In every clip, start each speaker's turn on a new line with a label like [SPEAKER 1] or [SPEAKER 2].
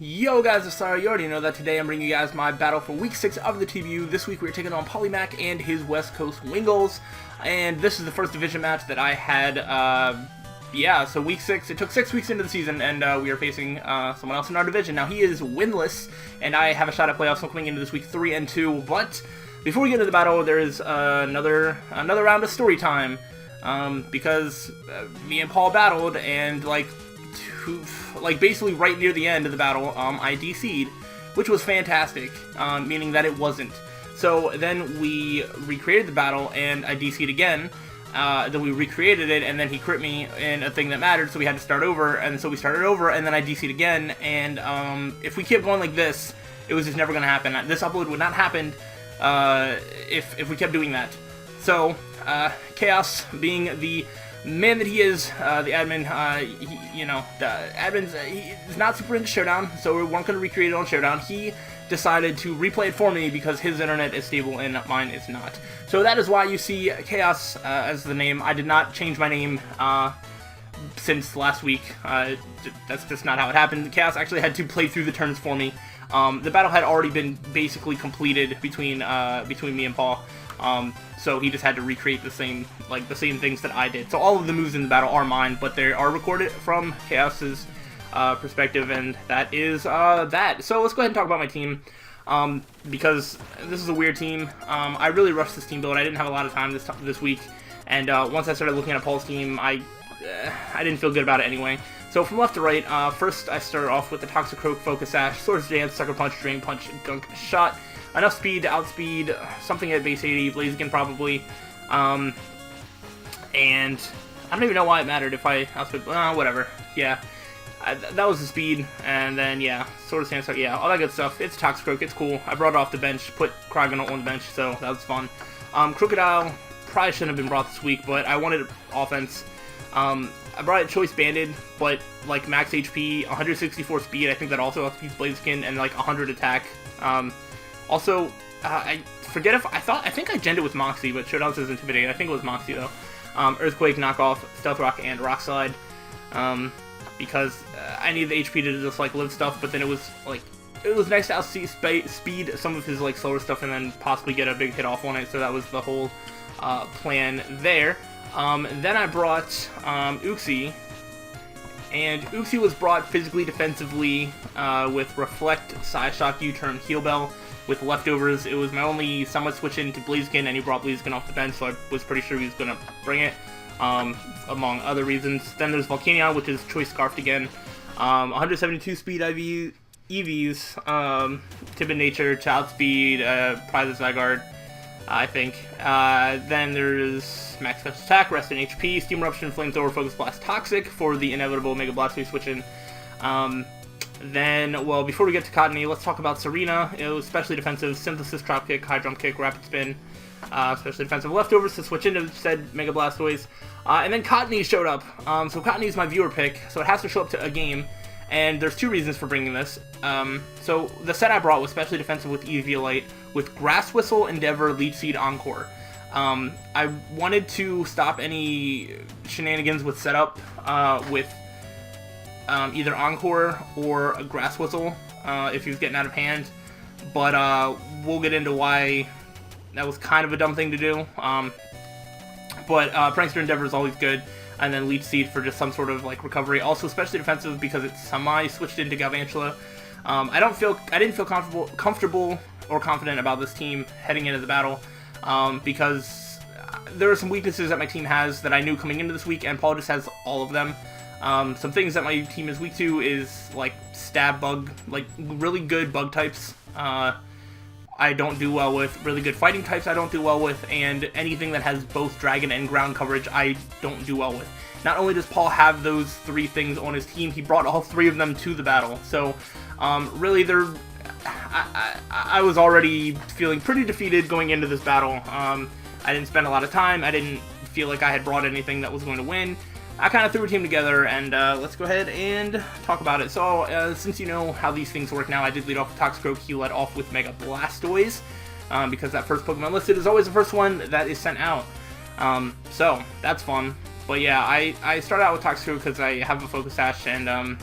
[SPEAKER 1] Yo guys, it's Slyroh. You already know that today I'm bringing you guys my battle for week 6 of the TBU. This week we're taking on Polymac and his West Coast Wingulls, and this is the first division match that I had, so week 6, it took 6 weeks into the season, and we are facing someone else in our division. Now he is winless, and I have a shot at playoffs, so coming into this week 3-2, but before we get into the battle, there is another round of story time, because me and Paul battled, and basically right near the end of the battle, I DC'd, which was fantastic, meaning that it wasn't. So then we recreated the battle, and I DC'd again, then we recreated it, and then he crit me in a thing that mattered, so we had to start over, and so we started over, and then I DC'd again, and if we kept going like this, it was just never going to happen. This upload would not happen if we kept doing that. So, Chaos, being the man that he is, the admin, the admin's, he's not super into Showdown, so we weren't going to recreate it on Showdown. He decided to replay it for me because his internet is stable and mine is not. So that is why you see Chaos as the name. I did not change my name since last week. That's just not how it happened. Chaos actually had to play through the turns for me. The battle had already been basically completed between me and Paul. So he just had to recreate the same things that I did. So all of the moves in the battle are mine, but they are recorded from Chaos's perspective, and that is that. So let's go ahead and talk about my team, because this is a weird team. I really rushed this team build. I didn't have a lot of time this week, and once I started looking at Paul's team, I didn't feel good about it anyway. So from left to right, first I started off with the Toxic Croak, Focus Sash, Swords Jam, Sucker Punch, Drain Punch, Gunk Shot. Enough speed to outspeed something at base 80, Blaziken probably, and I don't even know why it mattered if I outspeed, whatever, yeah, that was the speed, and then, yeah, Sword of Sand, yeah, all that good stuff. It's Toxic Croak, it's cool. I brought it off the bench, put Cryogonal on the bench, so that was fun. Crocodile probably shouldn't have been brought this week, but I wanted offense. I brought it Choice Banded, but, like, max HP, 164 speed, I think that also outspeeds Blaziken, and, like, 100 attack. Also, I forget if I think I genned it with Moxie, but Showdown says Intimidate. I think it was Moxie though. Earthquake, Knockoff, Stealth Rock, and Rock Slide. Because I needed the HP to just live stuff, but then it was nice to speed some of his slower stuff and then possibly get a big hit off on it. So that was the whole plan there. Then I brought Uxie. And Uxie was brought physically defensively with Reflect, Psyshock, U-Turn, Heal Bell. With leftovers, it was my only somewhat switch into Blaziken, and he brought Blaziken off the bench, so I was pretty sure he was going to bring it, among other reasons. Then there's Volcanion, which is Choice Scarfed again. 172 speed EVs, Timid Nature to outspeed Prizes Zygarde, I think. Then there's Max Special Attack, Rest in HP, Steam Eruption, Flamethrower, Focus Blast, Toxic for the inevitable Mega Blastoise switch in. Then, well, before we get to Cottony, let's talk about Serena. It was specially defensive, Synthesis, Drop Kick, High Jump Kick, Rapid Spin, especially defensive leftovers to switch into said Mega Blastoise. And then Cottony showed up. So Cottony is my viewer pick, so it has to show up to a game. And there's two reasons for bringing this. So the set I brought was specially defensive with Eviolite, with Grass Whistle, Endeavor, Leech Seed, Encore. I wanted to stop any shenanigans with setup with either Encore or a Grass Whistle if he was getting out of hand, but we'll get into why that was kind of a dumb thing to do. But Prankster Endeavor is always good, and then Leech Seed for just some sort of recovery. Also especially defensive because it's semi-switched into Galvantula. I didn't feel comfortable or confident about this team heading into the battle because there are some weaknesses that my team has that I knew coming into this week, and Paul just has all of them. Some things that my team is weak to is, stab bug, really good bug types, I don't do well with. Really good fighting types I don't do well with, and anything that has both dragon and ground coverage I don't do well with. Not only does Paul have those three things on his team, he brought all three of them to the battle, so, really I was already feeling pretty defeated going into this battle. I didn't spend a lot of time, I didn't feel like I had brought anything that was going to win. I kind of threw a team together, and let's go ahead and talk about it. So, since you know how these things work now, I did lead off with Toxic Croak. He led off with Mega Blastoise, because that first Pokemon listed is always the first one that is sent out. So, that's fun. But yeah, I started out with Toxic Croak because I have a Focus Sash, and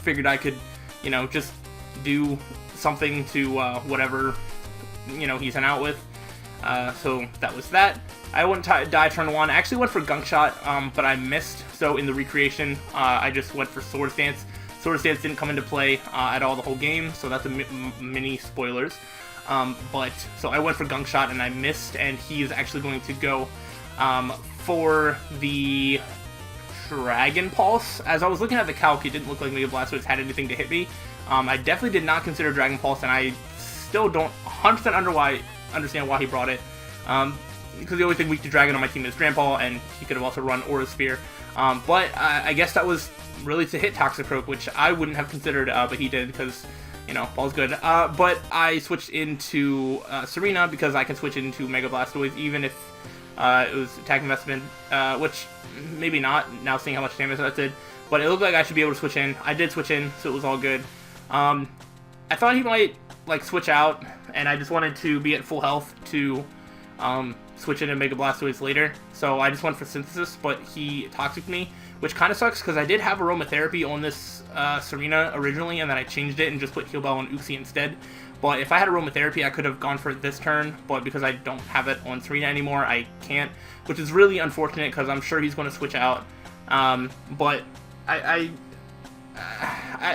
[SPEAKER 1] figured I could you know, just do something to whatever, you know, he's out with. So that was that. I went to die turn 1. I actually went for Gunk Shot, but I missed. So in the recreation, I just went for Swords Dance. Swords Dance didn't come into play at all the whole game, so that's a mini spoilers. So I went for Gunk Shot and I missed, and he is actually going to go for the Dragon Pulse. As I was looking at the calc, it didn't look like Mega Blastoise had anything to hit me. I definitely did not consider Dragon Pulse, and I still don't 100% understand why he brought it. Because the only thing weak to Dragon on my team is Grandpa, and he could have also run Aura Sphere. But I guess that was really to hit Toxicroak, which I wouldn't have considered, but he did, because, you know, ball's good. But I switched into Serena, because I can switch into Mega Blastoise, even if it was Attack Investment, which maybe not, now seeing how much damage that did. But it looked like I should be able to switch in. I did switch in, so it was all good. I thought he might, like, switch out, and I just wanted to be at full health to switch into Mega Blastoise later. So I just went for Synthesis, but he Toxic me, which kind of sucks, because I did have Aromatherapy on this Serena originally, and then I changed it and just put Heal Bell on Uxie instead. But if I had Aromatherapy, I could have gone for it this turn, but because I don't have it on Serena anymore, I can't, which is really unfortunate, because I'm sure he's going to switch out. But I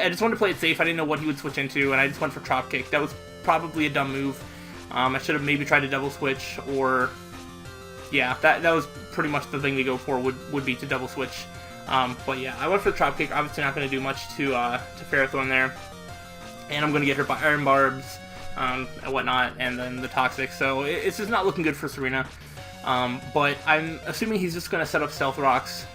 [SPEAKER 1] just wanted to play it safe. I didn't know what he would switch into, and I just went for Chop Kick. That was probably a dumb move. I should have maybe tried to double switch, or yeah, that was pretty much the thing to go for, would be to double switch. But yeah, I went for the Chop Kick. Obviously not going to do much to Ferrothorn there, and I'm going to get hurt by Iron Barbs and whatnot, and then the Toxic. So it's just not looking good for Serena. But I'm assuming he's just going to set up Stealth Rocks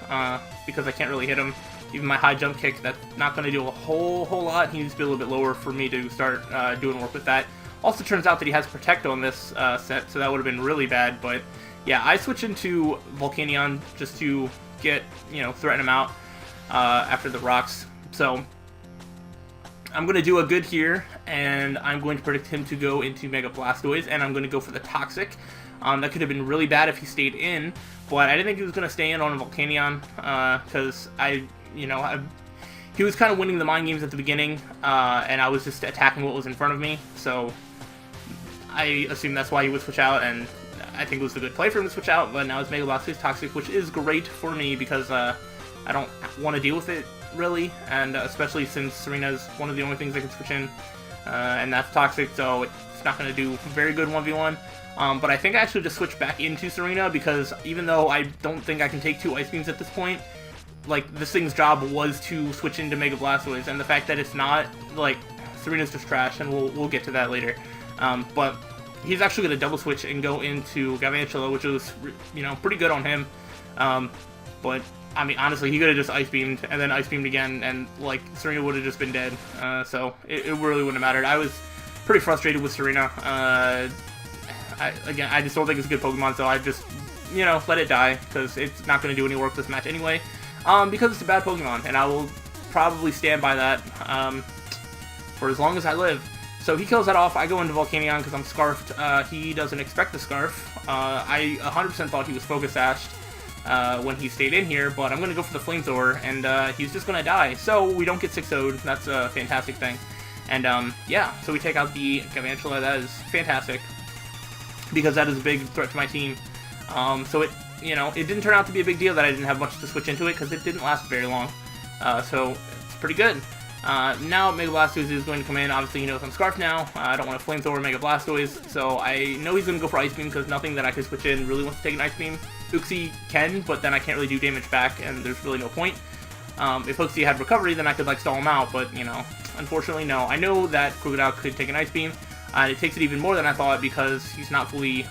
[SPEAKER 1] because I can't really hit him. Even my high jump kick, that's not going to do a whole lot. He needs to be a little bit lower for me to start doing work with that. Also turns out that he has Protect on this set, so that would have been really bad. But yeah, I switch into Volcanion just to get, you know, threaten him out after the rocks. So I'm going to do a good here, and I'm going to predict him to go into Mega Blastoise, and I'm going to go for the Toxic. That could have been really bad if he stayed in, but I didn't think he was going to stay in on Volcanion, because he was kind of winning the mind games at the beginning, and I was just attacking what was in front of me, so I assume that's why he would switch out, and I think it was a good play for him to switch out. But now it's Mega Blastoise Toxic, which is great for me, because I don't want to deal with it, really, and especially since Serena's one of the only things I can switch in, and that's Toxic, so it's not going to do very good 1v1. But I think I actually just switched back into Serena, because even though I don't think I can take 2 Ice Beams at this point, like, this thing's job was to switch into Mega Blastoise, and the fact that it's not, like, Serena's just trash, and we'll get to that later. But he's actually going to double switch and go into Galvantula, which was, you know, pretty good on him. But, I mean, honestly, he could have just Ice Beamed, and then Ice Beamed again, and, like, Serena would have just been dead. So it really wouldn't have mattered. I was pretty frustrated with Serena. Again, I just don't think it's a good Pokemon, so I just, you know, let it die, because it's not going to do any work this match anyway, because it's a bad Pokemon, and I will probably stand by that for as long as I live. So he kills that off. I go into Volcanion because I'm Scarfed. He doesn't expect the Scarf. I 100% thought he was Focus Sashed when he stayed in here, but I'm going to go for the Flamethrower, and he's just going to die. So we don't get 6-0'd. That's a fantastic thing. And yeah, so we take out the Galvantula. That is fantastic, because that is a big threat to my team. So it, you know, it didn't turn out to be a big deal that I didn't have much to switch into it, because it didn't last very long. So it's pretty good. Now Mega Blastoise is going to come in. Obviously he knows I'm Scarf now. I don't want to Flamethrower Mega Blastoise, so I know he's going to go for Ice Beam, because nothing that I can switch in really wants to take an Ice Beam. Uxie can, but then I can't really do damage back, and there's really no point. If Uxie had Recovery, then I could, like, stall him out, but, you know, unfortunately, no. I know that Crocodile could take an Ice Beam. It takes it even more than I thought, because he's not fully,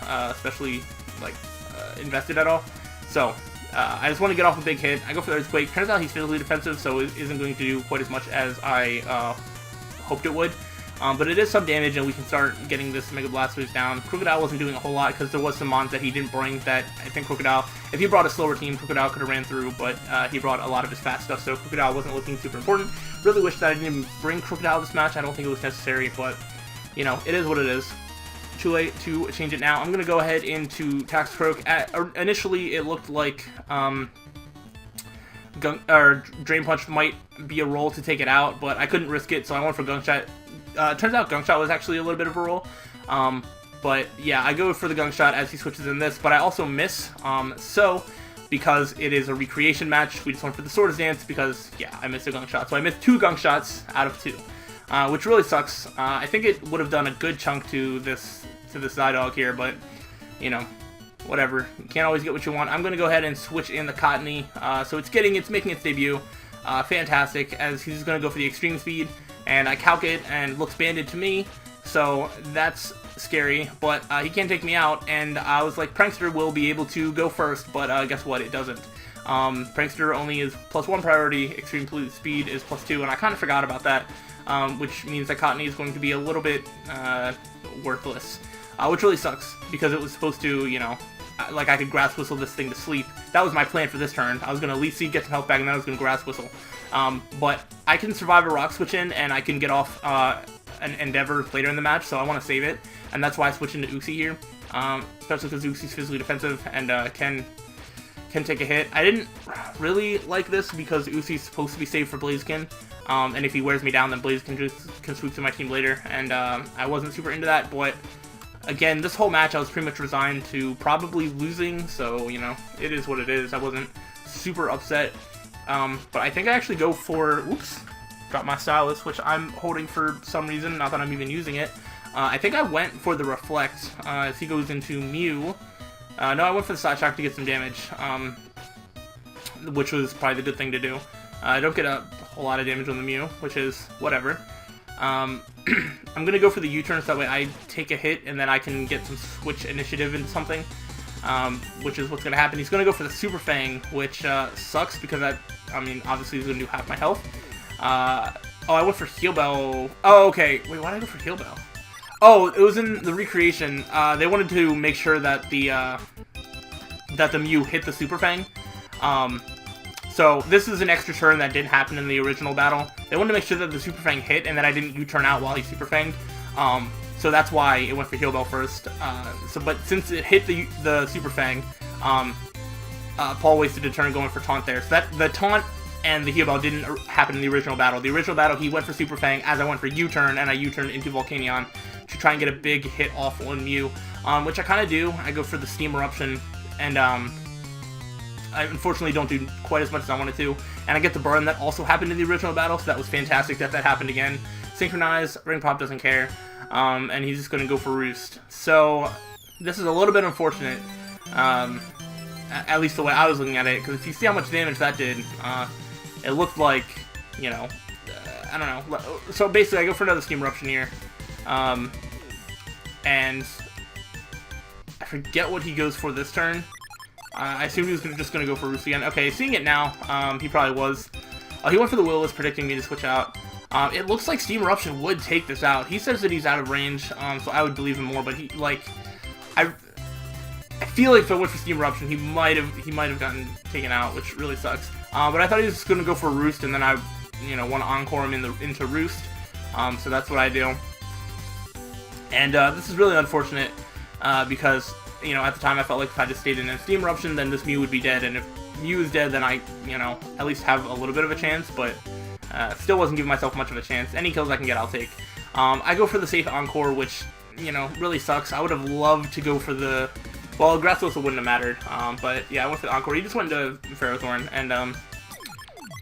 [SPEAKER 1] invested at all. So, I just want to get off a big hit. I go for the Earthquake. Turns out he's physically defensive, so it isn't going to do quite as much as I hoped it would. But it is some damage, and we can start getting this Mega Blastoise down. Crocodile wasn't doing a whole lot, because there was some mons that he didn't bring that I think Crocodile, if he brought a slower team, Crocodile could have ran through, but he brought a lot of his fast stuff, so Crocodile wasn't looking super important. Really wish that I didn't even bring Crocodile this match. I don't think it was necessary, but, you know, it is what it is. Too late to change it now. I'm going to go ahead into Toxicroak. Initially, it looked like Drain Punch might be a roll to take it out, but I couldn't risk it, so I went for Gunk Shot. Turns out Gunk Shot was actually a little bit of a roll. But yeah, I go for the Gunk Shot as he switches in this, but I also miss. So because it is a recreation match, we just went for the Swords Dance because, yeah, I missed a Gunk Shot. So I missed 2 Gunk Shots out of 2, which really sucks. I think it would have done a good chunk to this Zydog here, but, you know, whatever. You can't always get what you want. I'm going to go ahead and switch in the Cottony. So it's making its debut. Fantastic, as he's going to go for the Extreme Speed, and I calc it, and it looks banded to me, so that's scary, but he can't take me out, and I was like, Prankster will be able to go first, but guess what, it doesn't. Prankster only is +1 priority, Extreme Speed is +2, and I kind of forgot about that, which means that Cottony is going to be a little bit worthless, which really sucks, because it was supposed to, you know, like I could Grass Whistle this thing to sleep. That was my plan for this turn. I was going to Leaf Seed, get some health back, and then I was going to Grass Whistle. But I can survive a Rock Switch in, and I can get off an Endeavor later in the match, so I want to save it. And that's why I switched into Uxie here, especially because Uxie's physically defensive and can take a hit. I didn't really like this because Uxie's supposed to be saved for Blaziken, and if he wears me down, then Blaziken can swoop to my team later, and I wasn't super into that, but again, this whole match I was pretty much resigned to probably losing, so, you know, it is what it is. I wasn't super upset, but I think I actually go for, oops, drop my stylus, which I'm holding for some reason, not that I'm even using it. I think I went for the Reflect, as he goes into Mew. No, I went for the Side Shock to get some damage, which was probably the good thing to do. I don't get a whole lot of damage on the Mew, which is whatever. I'm going to go for the U-turn so that way I take a hit and then I can get some switch initiative into something, which is what's going to happen. He's going to go for the Super Fang, which sucks because that, I mean, obviously he's going to do half my health. Oh, I went for Heal Bell. Oh, okay. Wait, why did I go for Heal Bell? Oh, it was in the recreation. They wanted to make sure that the Mew hit the Super Fang. So this is an extra turn that didn't happen in the original battle. They wanted to make sure that the Super Fang hit and that I didn't U-turn out while he Super Fanged. So that's why it went for Heal Bell first. But since it hit the Super Fang, Paul wasted a turn going for Taunt there. So the Taunt and the Heal Bell didn't happen in the original battle. The original battle, he went for Super Fang as I went for U-turn, and I U-turned into Volcanion to try and get a big hit off on Mew, which I kind of do. I go for the Steam Eruption, and I unfortunately don't do quite as much as I wanted to, and I get the burn that also happened in the original battle, so that was fantastic that happened again. Synchronize, Ring Pop doesn't care, and he's just going to go for Roost. So this is a little bit unfortunate, at least the way I was looking at it, because if you see how much damage that did, it looked like, you know, I don't know. So basically I go for another Steam Eruption here, and I forget what he goes for this turn. I assumed he was just going to go for Roost again. Okay, seeing it now, he probably was. He went for the Will-O-Wisp, predicting me to switch out. It looks like Steam Eruption would take this out. He says that he's out of range, so I would believe him more, but he, like, I feel like if I went for Steam Eruption, he might have gotten taken out, which really sucks. But I thought he was just going to go for Roost, and then I, you know, want to Encore him into Roost. So that's what I do. And this is really unfortunate, because, you know, at the time I felt like if I just stayed in a Steam Eruption, then this Mew would be dead, and if Mew is dead, then I, you know, at least have a little bit of a chance, but still wasn't giving myself much of a chance. Any kills I can get, I'll take. I go for the safe Encore, which, you know, really sucks. I would have loved to go for the, well, Grass Whistle wouldn't have mattered, but yeah, I went for the Encore. He just went into Ferrothorn, and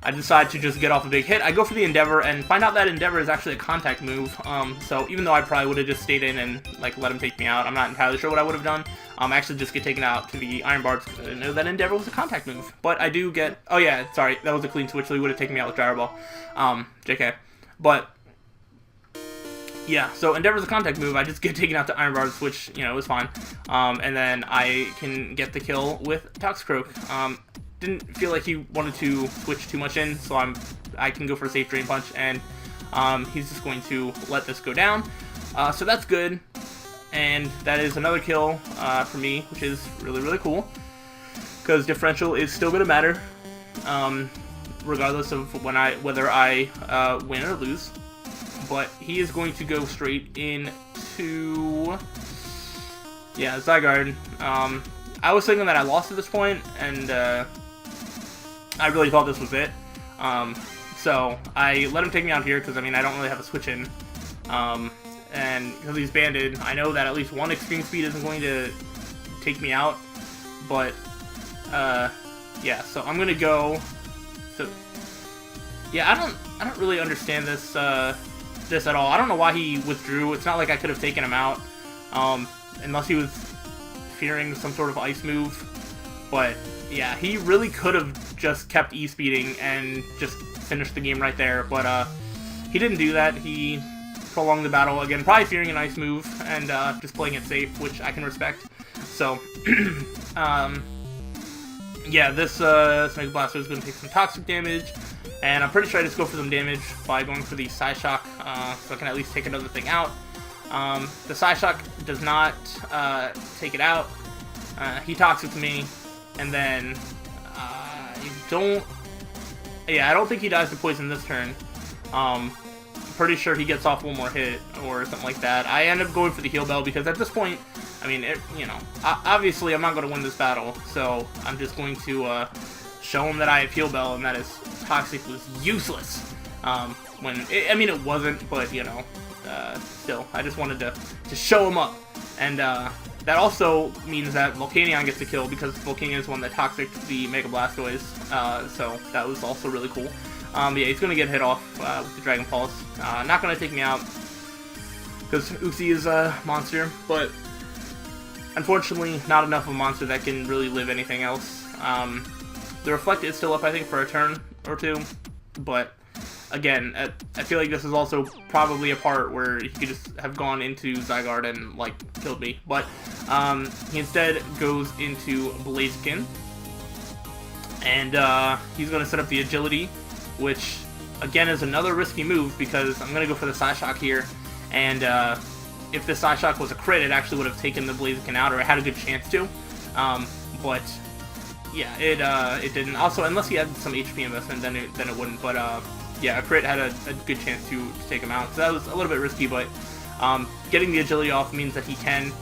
[SPEAKER 1] I decide to just get off a big hit. I go for the Endeavor and find out that Endeavor is actually a contact move. So even though I probably would have just stayed in and like let him take me out, I'm not entirely sure what I would have done. I actually just get taken out to the Iron Barbs because I didn't know that Endeavor was a contact move. But I do get, oh yeah, sorry, that was a clean switch, so he would have taken me out with Gyro Ball. JK. But yeah, so Endeavor's a contact move. I just get taken out to Iron Barbs, which, you know, is fine. And then I can get the kill with Toxicroak. Didn't feel like he wanted to switch too much in, so I can go for a safe Drain Punch, and he's just going to let this go down. So that's good, and that is another kill for me, which is really, really cool, because differential is still going to matter, regardless of whether I win or lose. But he is going to go straight into, yeah, Zygarde. I was thinking that I lost at this point, and I really thought this was it. So I let him take me out here because, I mean, I don't really have a switch in. And because he's banded, I know that at least one extreme speed isn't going to take me out. But, yeah, so I'm going to go. So, yeah, I don't really understand this at all. I don't know why he withdrew. It's not like I could have taken him out. Unless he was fearing some sort of ice move. But, yeah, he really could have just kept E-speeding and just finished the game right there. But, he didn't do that. He prolonged the battle, again, probably fearing an ice move, and just playing it safe, which I can respect. So, yeah, this Mega Blaster is going to take some toxic damage, and I'm pretty sure I just go for some damage by going for the Psyshock, so I can at least take another thing out. The Psyshock does not take it out. He toxics me, and then I don't think he dies to poison this turn. Pretty sure he gets off one more hit or something like that. I end up going for the heal bell because at this point, I mean, obviously I'm not going to win this battle, so I'm just going to show him that I have heal bell and that his toxic was useless. I mean, it wasn't, but still, I just wanted to show him up, and that also means that Volcanion gets a kill because Volcanion is one that toxic the Mega Blastoise, so that was also really cool. Yeah, he's going to get hit off with the Dragon Pulse. Not going to take me out because Uxie is a monster, but unfortunately not enough of a monster that can really live anything else. The Reflect is still up, I think, for a turn or two, but again, I feel like this is also probably a part where he could just have gone into Zygarde and, like, killed me, but he instead goes into Blaziken, and he's going to set up the Agility, which, again, is another risky move because I'm going to go for the Psyshock here, and if the Psyshock was a crit, it actually would have taken the Blaziken out, or it had a good chance to, but, yeah, it didn't. Also, unless he had some HP investment, then it wouldn't, but, yeah, a crit had a good chance to take him out, so that was a little bit risky, but getting the Agility off means that he can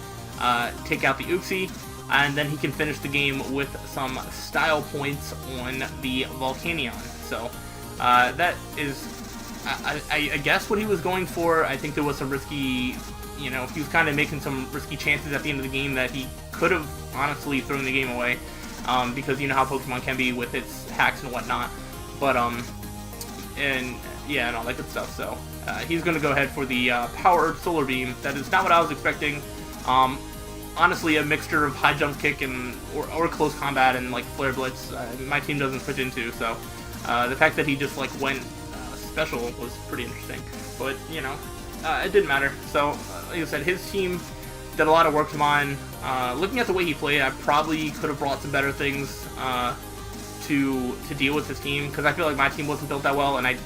[SPEAKER 1] take out the Uxie, and then he can finish the game with some style points on the Volcanion, so that is, I guess, what he was going for. I think there was some risky, he was kind of making some risky chances at the end of the game that he could have honestly thrown the game away, because you know how Pokemon can be with its hacks and whatnot, but, and all that good stuff, so, he's going to go ahead for the Power Solar Beam. That is not what I was expecting. Honestly, a mixture of high jump kick and or close combat and, like, Flare Blitz, my team doesn't fit into, so, the fact that he just, like, went special was pretty interesting, but, it didn't matter. So, like I said, his team did a lot of work to mine. Looking at the way he played, I probably could have brought some better things to deal with his team, because I feel like my team wasn't built that well, and I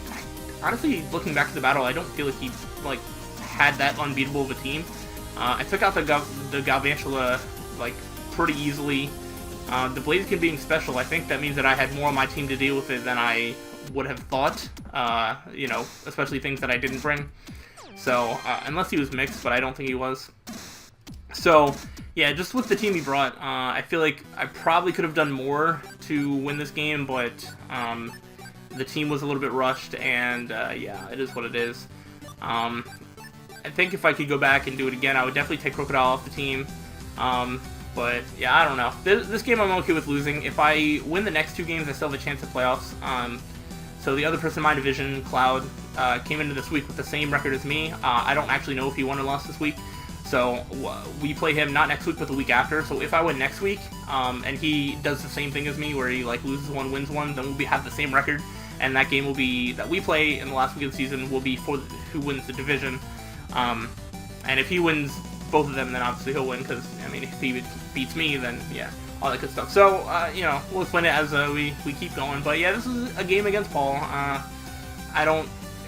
[SPEAKER 1] honestly, looking back to the battle, I don't feel like he, like, had that unbeatable of a team. I took out the Galvantula, like, pretty easily. The Blaziken being special, I think that means that I had more on my team to deal with it than I would have thought, especially things that I didn't bring. So, unless he was mixed, but I don't think he was. So, yeah, just with the team he brought, I feel like I probably could have done more to win this game, but the team was a little bit rushed, and yeah, it is what it is. I think if I could go back and do it again, I would definitely take Crocodile off the team. But, yeah, I don't know. This game I'm okay with losing. If I win the next two games, I still have a chance at playoffs. So the other person in my division, Cloud, came into this week with the same record as me. I don't actually know if he won or lost this week. So we play him not next week, but the week after. So if I win next week, and he does the same thing as me, where he, like, loses one, wins one, then we'll have the same record. And that game will be, that we play in the last week of the season, will be for who wins the division. And if he wins both of them, then obviously he'll win, because, I mean, if he beats me, then, yeah, all that good stuff. So, we'll explain it as we keep going. But, yeah, this is a game against Paul.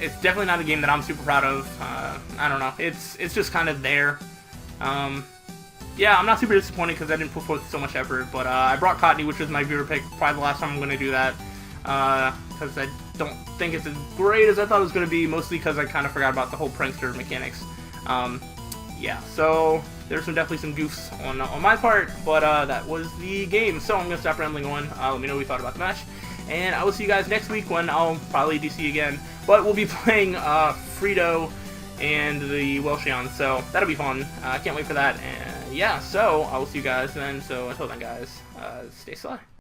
[SPEAKER 1] It's definitely not a game that I'm super proud of. I don't know. It's just kind of there. Yeah, I'm not super disappointed because I didn't put forth so much effort. But I brought Cottonee, which was my viewer pick. Probably the last time I'm going to do that. Because I don't think it's as great as I thought it was going to be. Mostly because I kind of forgot about the whole prankster mechanics. Yeah, so there's definitely some goofs on my part, but that was the game. So I'm going to stop rambling on. Let me know what you thought about the match. and I will see you guys next week when I'll probably DC again. But we'll be playing Frito and the Welshion, so that'll be fun. I can't wait for that. And yeah, so I will see you guys then. So until then, guys, stay sly.